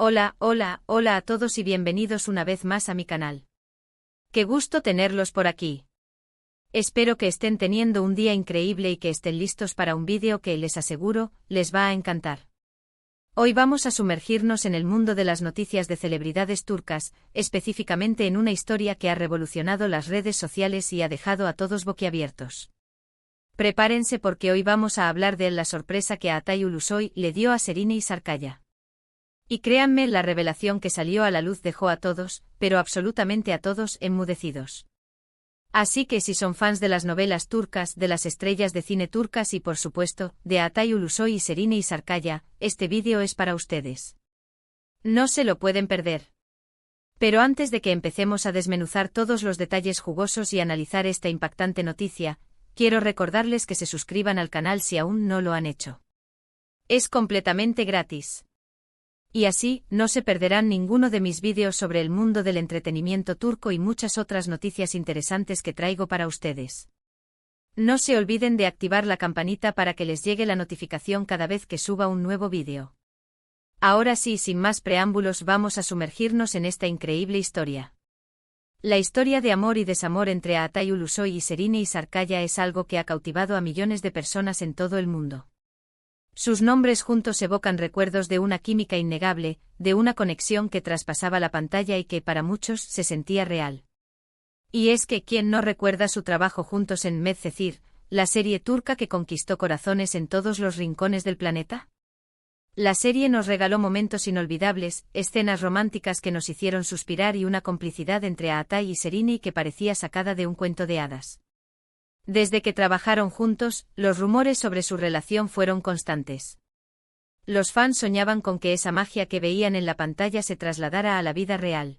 Hola a todos y bienvenidos una vez más a mi canal. Qué gusto tenerlos por aquí. Espero que estén teniendo un día increíble y que estén listos para un vídeo que, les aseguro, les va a encantar. Hoy vamos a sumergirnos en el mundo de las noticias de celebridades turcas, específicamente en una historia que ha revolucionado las redes sociales y ha dejado a todos boquiabiertos. Prepárense porque hoy vamos a hablar de la sorpresa que Altay Ulusoy le dio a Serine Sarıkaya. Y créanme, la revelación que salió a la luz dejó a todos, pero absolutamente a todos, enmudecidos. Así que si son fans de las novelas turcas, de las estrellas de cine turcas y por supuesto, de Altay Ulusoy y Serine Sarıkaya, este vídeo es para ustedes. No se lo pueden perder. Pero antes de que empecemos a desmenuzar todos los detalles jugosos y analizar esta impactante noticia, quiero recordarles que se suscriban al canal si aún no lo han hecho. Es completamente gratis. Y así, no se perderán ninguno de mis vídeos sobre el mundo del entretenimiento turco y muchas otras noticias interesantes que traigo para ustedes. No se olviden de activar la campanita para que les llegue la notificación cada vez que suba un nuevo vídeo. Ahora sí, sin más preámbulos, vamos a sumergirnos en esta increíble historia. La historia de amor y desamor entre Altay Ulusoy y Serine Sarıkaya es algo que ha cautivado a millones de personas en todo el mundo. Sus nombres juntos evocan recuerdos de una química innegable, de una conexión que traspasaba la pantalla y que para muchos se sentía real. Y es que ¿quién no recuerda su trabajo juntos en Medcezir, la serie turca que conquistó corazones en todos los rincones del planeta? La serie nos regaló momentos inolvidables, escenas románticas que nos hicieron suspirar y una complicidad entre Altay y Serine que parecía sacada de un cuento de hadas. Desde que trabajaron juntos, los rumores sobre su relación fueron constantes. Los fans soñaban con que esa magia que veían en la pantalla se trasladara a la vida real.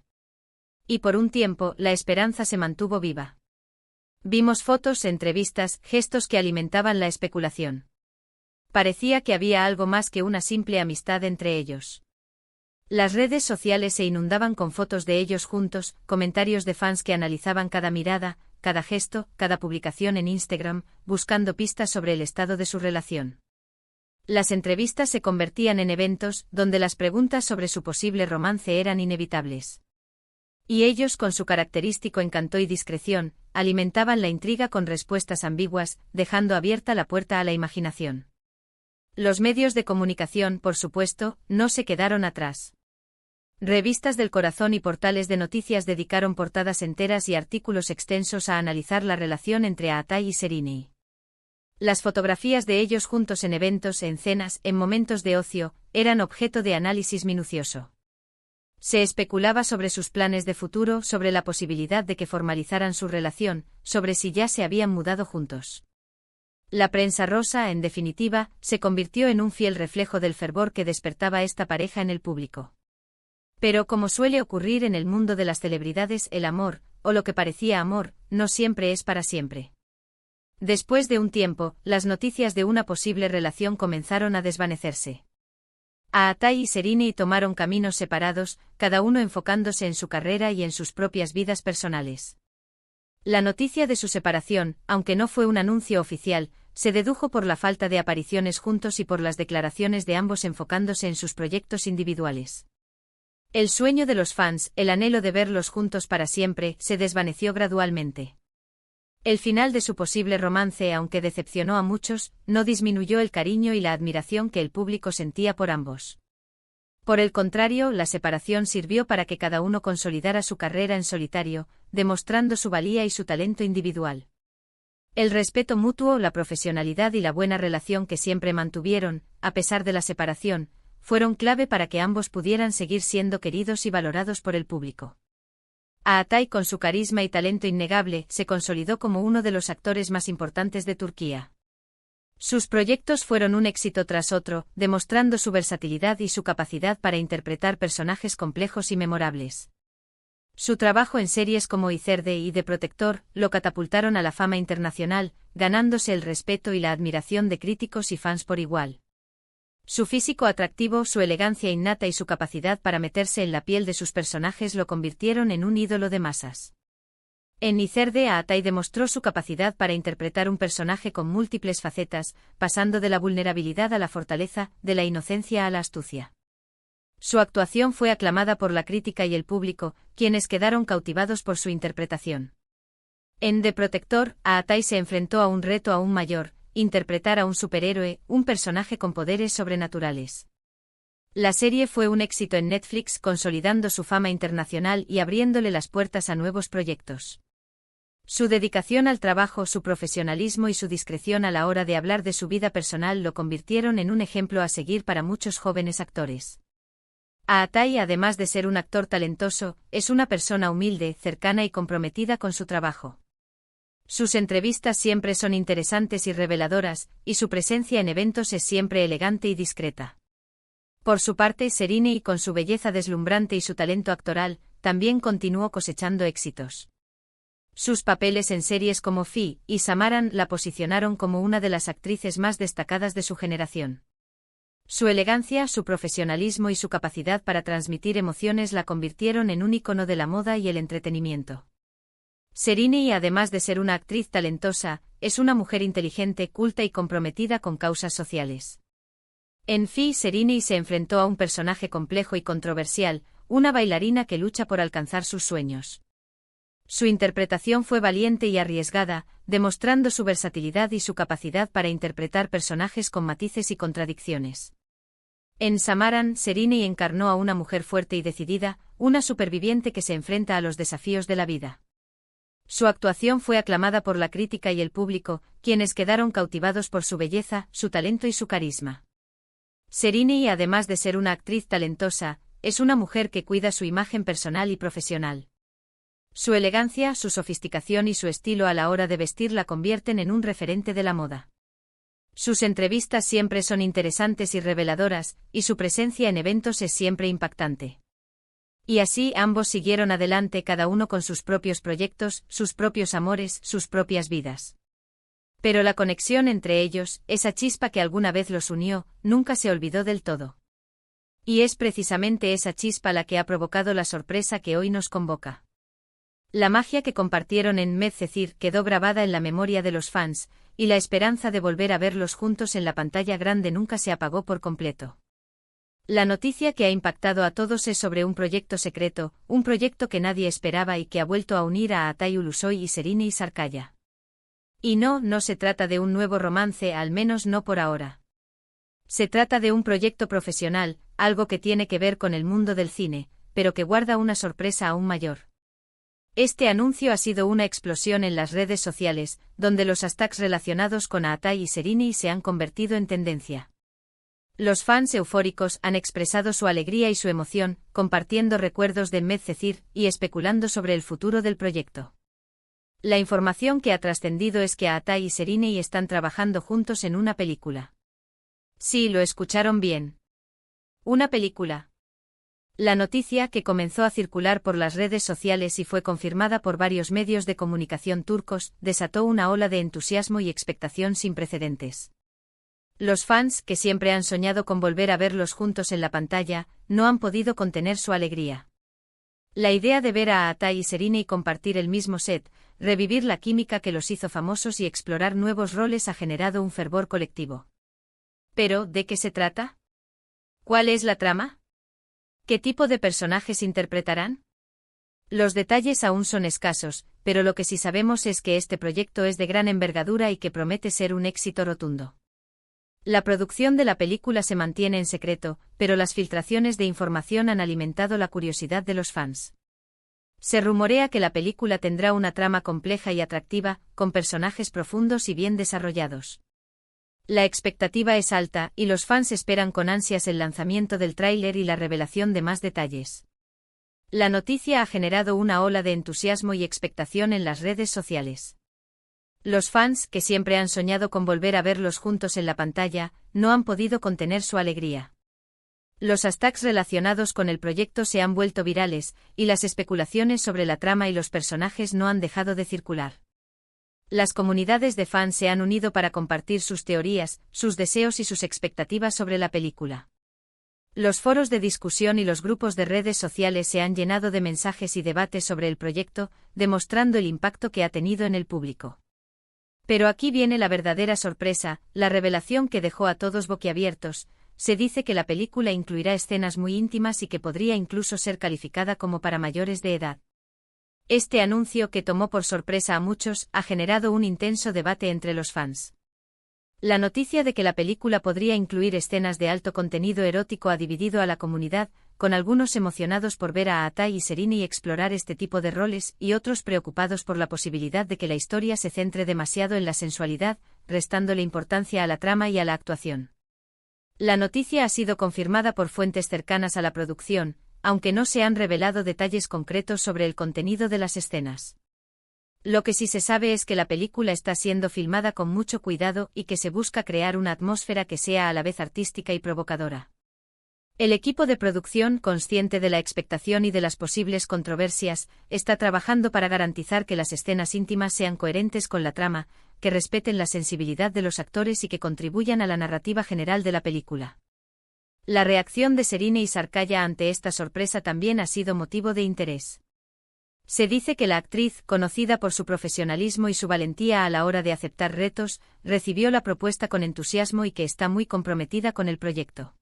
Y por un tiempo, la esperanza se mantuvo viva. Vimos fotos, entrevistas, gestos que alimentaban la especulación. Parecía que había algo más que una simple amistad entre ellos. Las redes sociales se inundaban con fotos de ellos juntos, comentarios de fans que analizaban cada mirada, cada gesto, cada publicación en Instagram, buscando pistas sobre el estado de su relación. Las entrevistas se convertían en eventos, donde las preguntas sobre su posible romance eran inevitables. Y ellos, con su característico encanto y discreción, alimentaban la intriga con respuestas ambiguas, dejando abierta la puerta a la imaginación. Los medios de comunicación, por supuesto, no se quedaron atrás. Revistas del corazón y portales de noticias dedicaron portadas enteras y artículos extensos a analizar la relación entre Altay y Serine. Las fotografías de ellos juntos en eventos, en cenas, en momentos de ocio, eran objeto de análisis minucioso. Se especulaba sobre sus planes de futuro, sobre la posibilidad de que formalizaran su relación, sobre si ya se habían mudado juntos. La prensa rosa, en definitiva, se convirtió en un fiel reflejo del fervor que despertaba esta pareja en el público. Pero como suele ocurrir en el mundo de las celebridades, el amor, o lo que parecía amor, no siempre es para siempre. Después de un tiempo, las noticias de una posible relación comenzaron a desvanecerse. Altay y Serine tomaron caminos separados, cada uno enfocándose en su carrera y en sus propias vidas personales. La noticia de su separación, aunque no fue un anuncio oficial, se dedujo por la falta de apariciones juntos y por las declaraciones de ambos enfocándose en sus proyectos individuales. El sueño de los fans, el anhelo de verlos juntos para siempre, se desvaneció gradualmente. El final de su posible romance, aunque decepcionó a muchos, no disminuyó el cariño y la admiración que el público sentía por ambos. Por el contrario, la separación sirvió para que cada uno consolidara su carrera en solitario, demostrando su valía y su talento individual. El respeto mutuo, la profesionalidad y la buena relación que siempre mantuvieron, a pesar de la separación, fueron clave para que ambos pudieran seguir siendo queridos y valorados por el público. Altay, con su carisma y talento innegable, se consolidó como uno de los actores más importantes de Turquía. Sus proyectos fueron un éxito tras otro, demostrando su versatilidad y su capacidad para interpretar personajes complejos y memorables. Su trabajo en series como İzerde y The Protector lo catapultaron a la fama internacional, ganándose el respeto y la admiración de críticos y fans por igual. Su físico atractivo, su elegancia innata y su capacidad para meterse en la piel de sus personajes lo convirtieron en un ídolo de masas. En İzerde, Altay demostró su capacidad para interpretar un personaje con múltiples facetas, pasando de la vulnerabilidad a la fortaleza, de la inocencia a la astucia. Su actuación fue aclamada por la crítica y el público, quienes quedaron cautivados por su interpretación. En The Protector, Aatai se enfrentó a un reto aún mayor: interpretar a un superhéroe, un personaje con poderes sobrenaturales. La serie fue un éxito en Netflix, consolidando su fama internacional y abriéndole las puertas a nuevos proyectos. Su dedicación al trabajo, su profesionalismo y su discreción a la hora de hablar de su vida personal lo convirtieron en un ejemplo a seguir para muchos jóvenes actores. Aatai, además de ser un actor talentoso, es una persona humilde, cercana y comprometida con su trabajo. Sus entrevistas siempre son interesantes y reveladoras, y su presencia en eventos es siempre elegante y discreta. Por su parte, Serrini, con su belleza deslumbrante y su talento actoral, también continuó cosechando éxitos. Sus papeles en series como Fi y Samaran la posicionaron como una de las actrices más destacadas de su generación. Su elegancia, su profesionalismo y su capacidad para transmitir emociones la convirtieron en un ícono de la moda y el entretenimiento. Serrini, además de ser una actriz talentosa, es una mujer inteligente, culta y comprometida con causas sociales. En Fi, Serrini se enfrentó a un personaje complejo y controversial, una bailarina que lucha por alcanzar sus sueños. Su interpretación fue valiente y arriesgada, demostrando su versatilidad y su capacidad para interpretar personajes con matices y contradicciones. En Samaran, Serrini encarnó a una mujer fuerte y decidida, una superviviente que se enfrenta a los desafíos de la vida. Su actuación fue aclamada por la crítica y el público, quienes quedaron cautivados por su belleza, su talento y su carisma. Serrini, además de ser una actriz talentosa, es una mujer que cuida su imagen personal y profesional. Su elegancia, su sofisticación y su estilo a la hora de vestir la convierten en un referente de la moda. Sus entrevistas siempre son interesantes y reveladoras, y su presencia en eventos es siempre impactante. Y así ambos siguieron adelante, cada uno con sus propios proyectos, sus propios amores, sus propias vidas. Pero la conexión entre ellos, esa chispa que alguna vez los unió, nunca se olvidó del todo. Y es precisamente esa chispa la que ha provocado la sorpresa que hoy nos convoca. La magia que compartieron en Medcezir quedó grabada en la memoria de los fans, y la esperanza de volver a verlos juntos en la pantalla grande nunca se apagó por completo. La noticia que ha impactado a todos es sobre un proyecto secreto, un proyecto que nadie esperaba y que ha vuelto a unir a Aatai Ulusoy y Serrini Sarkaya. Y no se trata de un nuevo romance, al menos no por ahora. Se trata de un proyecto profesional, algo que tiene que ver con el mundo del cine, pero que guarda una sorpresa aún mayor. Este anuncio ha sido una explosión en las redes sociales, donde los hashtags relacionados con Aatai y Serrini se han convertido en tendencia. Los fans eufóricos han expresado su alegría y su emoción, compartiendo recuerdos de Medcezir y especulando sobre el futuro del proyecto. La información que ha trascendido es que Aatai y Serrini están trabajando juntos en una película. Sí, lo escucharon bien. Una película. La noticia, que comenzó a circular por las redes sociales y fue confirmada por varios medios de comunicación turcos, desató una ola de entusiasmo y expectación sin precedentes. Los fans, que siempre han soñado con volver a verlos juntos en la pantalla, no han podido contener su alegría. La idea de ver a Aatai y Serrini compartir el mismo set, revivir la química que los hizo famosos y explorar nuevos roles ha generado un fervor colectivo. ¿Pero de qué se trata? ¿Cuál es la trama? ¿Qué tipo de personajes interpretarán? Los detalles aún son escasos, pero lo que sí sabemos es que este proyecto es de gran envergadura y que promete ser un éxito rotundo. La producción de la película se mantiene en secreto, pero las filtraciones de información han alimentado la curiosidad de los fans. Se rumorea que la película tendrá una trama compleja y atractiva, con personajes profundos y bien desarrollados. La expectativa es alta, y los fans esperan con ansias el lanzamiento del tráiler y la revelación de más detalles. La noticia ha generado una ola de entusiasmo y expectación en las redes sociales. Los fans, que siempre han soñado con volver a verlos juntos en la pantalla, no han podido contener su alegría. Los hashtags relacionados con el proyecto se han vuelto virales, y las especulaciones sobre la trama y los personajes no han dejado de circular. Las comunidades de fans se han unido para compartir sus teorías, sus deseos y sus expectativas sobre la película. Los foros de discusión y los grupos de redes sociales se han llenado de mensajes y debates sobre el proyecto, demostrando el impacto que ha tenido en el público. Pero aquí viene la verdadera sorpresa, la revelación que dejó a todos boquiabiertos. se dice que la película incluirá escenas muy íntimas y que podría incluso ser calificada como para mayores de edad. Este anuncio, que tomó por sorpresa a muchos, ha generado un intenso debate entre los fans. La noticia de que la película podría incluir escenas de alto contenido erótico ha dividido a la comunidad, con algunos emocionados por ver a Atai y Serini explorar este tipo de roles y otros preocupados por la posibilidad de que la historia se centre demasiado en la sensualidad, restándole importancia a la trama y a la actuación. La noticia ha sido confirmada por fuentes cercanas a la producción, aunque no se han revelado detalles concretos sobre el contenido de las escenas. Lo que sí se sabe es que la película está siendo filmada con mucho cuidado y que se busca crear una atmósfera que sea a la vez artística y provocadora. El equipo de producción, consciente de la expectación y de las posibles controversias, está trabajando para garantizar que las escenas íntimas sean coherentes con la trama, que respeten la sensibilidad de los actores y que contribuyan a la narrativa general de la película. La reacción de Serine y Sarkaya ante esta sorpresa también ha sido motivo de interés. Se dice que la actriz, conocida por su profesionalismo y su valentía a la hora de aceptar retos, recibió la propuesta con entusiasmo y que está muy comprometida con el proyecto.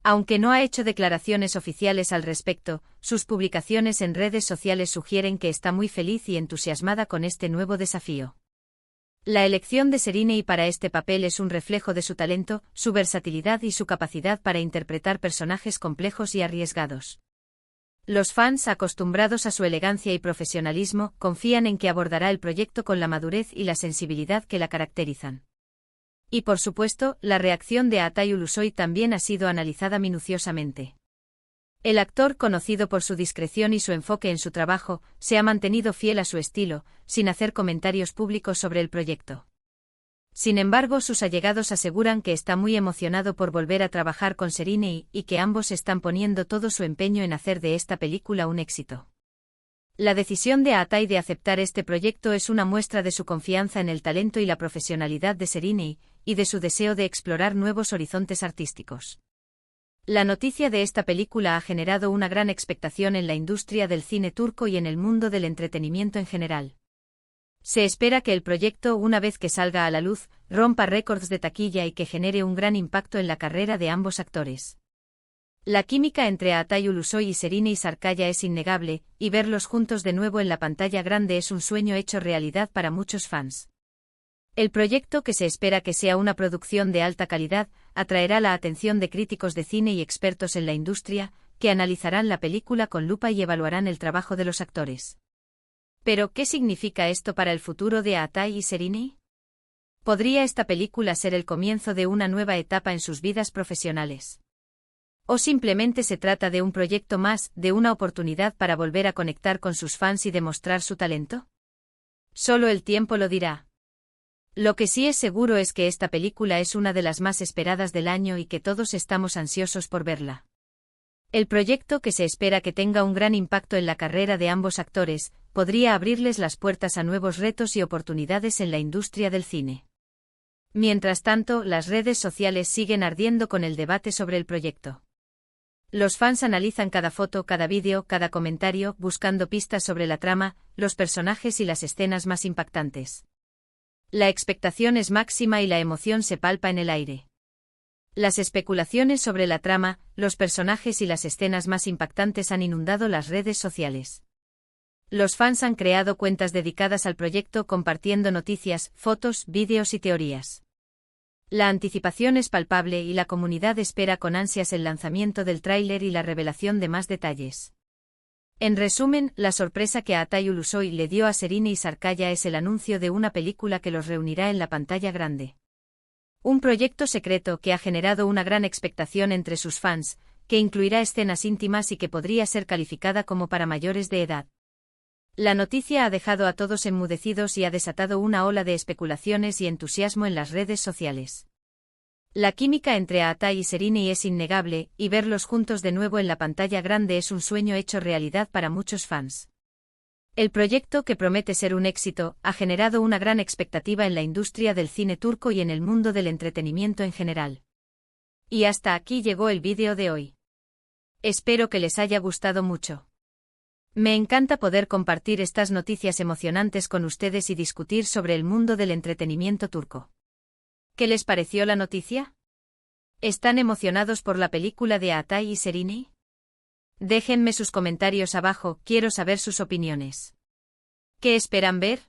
Aunque no ha hecho declaraciones oficiales al respecto, sus publicaciones en redes sociales sugieren que está muy feliz y entusiasmada con este nuevo desafío. La elección de Serine para este papel es un reflejo de su talento, su versatilidad y su capacidad para interpretar personajes complejos y arriesgados. Los fans, acostumbrados a su elegancia y profesionalismo, confían en que abordará el proyecto con la madurez y la sensibilidad que la caracterizan. Y por supuesto, la reacción de Atai Ulusoy también ha sido analizada minuciosamente. El actor, conocido por su discreción y su enfoque en su trabajo, se ha mantenido fiel a su estilo, sin hacer comentarios públicos sobre el proyecto. Sin embargo, sus allegados aseguran que está muy emocionado por volver a trabajar con Serine y que ambos están poniendo todo su empeño en hacer de esta película un éxito. La decisión de Atai de aceptar este proyecto es una muestra de su confianza en el talento y la profesionalidad de Serine y de su deseo de explorar nuevos horizontes artísticos. La noticia de esta película ha generado una gran expectación en la industria del cine turco y en el mundo del entretenimiento en general. Se espera que el proyecto, una vez que salga a la luz, rompa récords de taquilla y que genere un gran impacto en la carrera de ambos actores. La química entre Atai Ulusoy y Serine y Sarkaya es innegable, y verlos juntos de nuevo en la pantalla grande es un sueño hecho realidad para muchos fans. El proyecto, que se espera que sea una producción de alta calidad, atraerá la atención de críticos de cine y expertos en la industria, que analizarán la película con lupa y evaluarán el trabajo de los actores. Pero, ¿qué significa esto para el futuro de Atai y Serine? ¿Podría esta película ser el comienzo de una nueva etapa en sus vidas profesionales? ¿O simplemente se trata de un proyecto más, de una oportunidad para volver a conectar con sus fans y demostrar su talento? Solo el tiempo lo dirá. Lo que sí es seguro es que esta película es una de las más esperadas del año y que todos estamos ansiosos por verla. El proyecto, que se espera que tenga un gran impacto en la carrera de ambos actores, podría abrirles las puertas a nuevos retos y oportunidades en la industria del cine. Mientras tanto, las redes sociales siguen ardiendo con el debate sobre el proyecto. Los fans analizan cada foto, cada vídeo, cada comentario, buscando pistas sobre la trama, los personajes y las escenas más impactantes. La expectación es máxima y la emoción se palpa en el aire. Las especulaciones sobre la trama, los personajes y las escenas más impactantes han inundado las redes sociales. Los fans han creado cuentas dedicadas al proyecto compartiendo noticias, fotos, vídeos y teorías. La anticipación es palpable y la comunidad espera con ansias el lanzamiento del tráiler y la revelación de más detalles. En resumen, la sorpresa que Atai Ulusoy le dio a Serine y Sarkaya es el anuncio de una película que los reunirá en la pantalla grande. Un proyecto secreto que ha generado una gran expectación entre sus fans, que incluirá escenas íntimas y que podría ser calificada como para mayores de edad. La noticia ha dejado a todos enmudecidos y ha desatado una ola de especulaciones y entusiasmo en las redes sociales. La química entre Atai y Serine es innegable, y verlos juntos de nuevo en la pantalla grande es un sueño hecho realidad para muchos fans. El proyecto, que promete ser un éxito, ha generado una gran expectativa en la industria del cine turco y en el mundo del entretenimiento en general. Y hasta aquí llegó el vídeo de hoy. Espero que les haya gustado mucho. Me encanta poder compartir estas noticias emocionantes con ustedes y discutir sobre el mundo del entretenimiento turco. ¿Qué les pareció la noticia? ¿Están emocionados por la película de Atai y Serini? Déjenme sus comentarios abajo, quiero saber sus opiniones. ¿Qué esperan ver?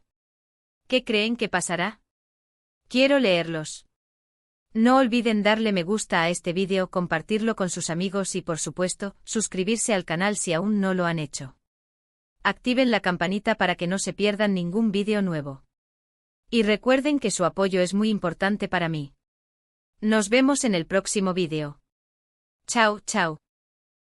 ¿Qué creen que pasará? Quiero leerlos. No olviden darle me gusta a este vídeo, compartirlo con sus amigos y por supuesto, suscribirse al canal si aún no lo han hecho. Activen la campanita para que no se pierdan ningún vídeo nuevo. Y recuerden que su apoyo es muy importante para mí. Nos vemos en el próximo vídeo. Chao, chao.